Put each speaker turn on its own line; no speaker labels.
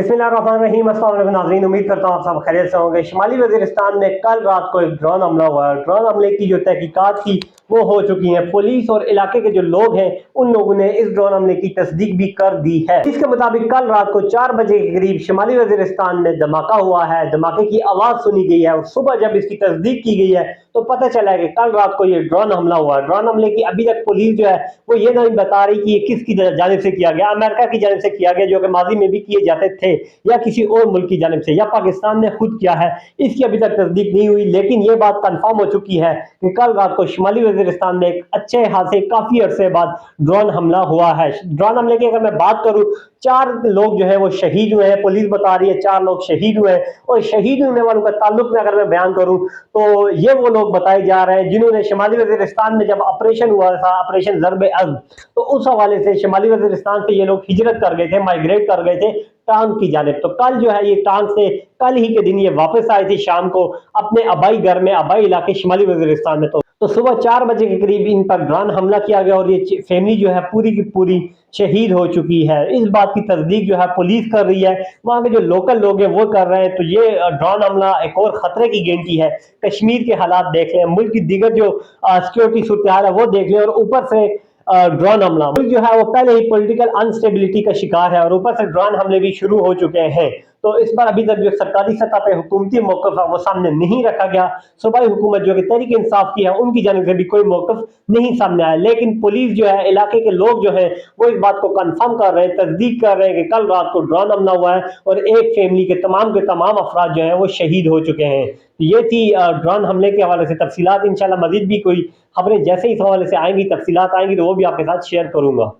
बिस्मिल्लाहिर्रहमानिर्रहीम। अस्सलाम वालेकुम नाज़रीन, उम्मीद करता हूँ आप सब खैरियत से होंगे। शुमाली वज़ीरिस्तान में कल रात को एक ड्रोन हमला हुआ है। ड्रोन हमले की जो तहकीकात थी वो हो चुकी है। पुलिस और इलाके के जो लोग हैं उन लोगों ने इस ड्रोन हमले की तस्दीक भी कर दी है। इसके मुताबिक कल रात को 4 बजे के करीब शुमाली वज़ीरिस्तान में धमाका हुआ है। धमाके की आवाज़ सुनी गई है और सुबह जब इसकी तस्दीक की गई है तो पता चला है कि कल रात को ये ड्रोन हमला हुआ है। ड्रोन हमले की अभी तक पुलिस जो है वो ये नहीं बता रही कि ये किसकी जानिब से किया गया। अमेरिका की जानिब से किया गया, जो कि माजी में भी किए जाते थे, या किसी और मुल्क की जानिब से, या पाकिस्तान ने खुद किया है, इसकी अभी तक तस्दीक नहीं हुई। लेकिन ये बात कंफर्म हो चुकी है कि कल रात को शुमाली वज़ीरिस्तान में एक अच्छे खासे काफी अरसे बाद ड्रोन हमला हुआ है। ड्रोन हमले की अगर मैं बात करूं, 4 लोग जो है वो शहीद हुए हैं। पुलिस बता रही है 4 लोग शहीद हुए हैं। और शहीद होने वालों का ताल्लुक में अगर मैं बयान करूं तो ये वो लोग बताए जा रहे हैं जिन्होंने शुमाली वज़ीरिस्तान में जब ऑपरेशन हुआ था, ऑपरेशन ज़र्ब-ए-अज़्म, तो उस हवाले से शुमाली वज़ीरिस्तान से ये लोग हिजरत कर गए थे, माइग्रेट कर गए थे टांग की जानिब। तो कल जो है ये टांग से कल ही के दिन ये वापस आए थे शाम को अपने आबाई घर में, आबाई इलाके शुमाली वज़ीरिस्तान में। तो सुबह 4 बजे के करीब इन पर ड्रोन हमला किया गया और ये फैमिली जो है पूरी की पूरी शहीद हो चुकी है। इस बात की तस्दीक जो है पुलिस कर रही है, वहाँ के जो लोकल लोग हैं वो कर रहे हैं। तो ये ड्रोन हमला एक और खतरे की गेंटी है। कश्मीर के हालात देख लें, मुल्क की दीगर जो सिक्योरिटी सूरत हाल है वो देख लें, और ऊपर से ड्रोन हमला। मुल्क जो है वो पहले ही पॉलिटिकल अनस्टेबिलिटी का शिकार है और ऊपर से ड्रोन हमले भी शुरू हो चुके हैं। तो इस पर अभी तक जो सरकारी सतह पे हुकूमती मौक़िफ़ है वो सामने नहीं रखा गया। सूबाई हुकूमत जो कि तहरीक इंसाफ की है उनकी जानिब से भी कोई मौक़िफ़ नहीं सामने आया। लेकिन पुलिस जो है, इलाके के लोग जो हैं वो इस बात को कंफर्म कर रहे हैं, तस्दीक कर रहे हैं कि कल रात को ड्रोन हमला हुआ है और एक फैमिली के तमाम अफराद जो हैं वो शहीद हो चुके हैं। ये थी ड्रोन हमले के हवाले से तफसीलात। इंशाल्लाह मज़ीद भी कोई खबरें जैसे इस हवाले से आएंगी, तफसीलात आएंगी, तो वो भी आपके साथ शेयर करूंगा।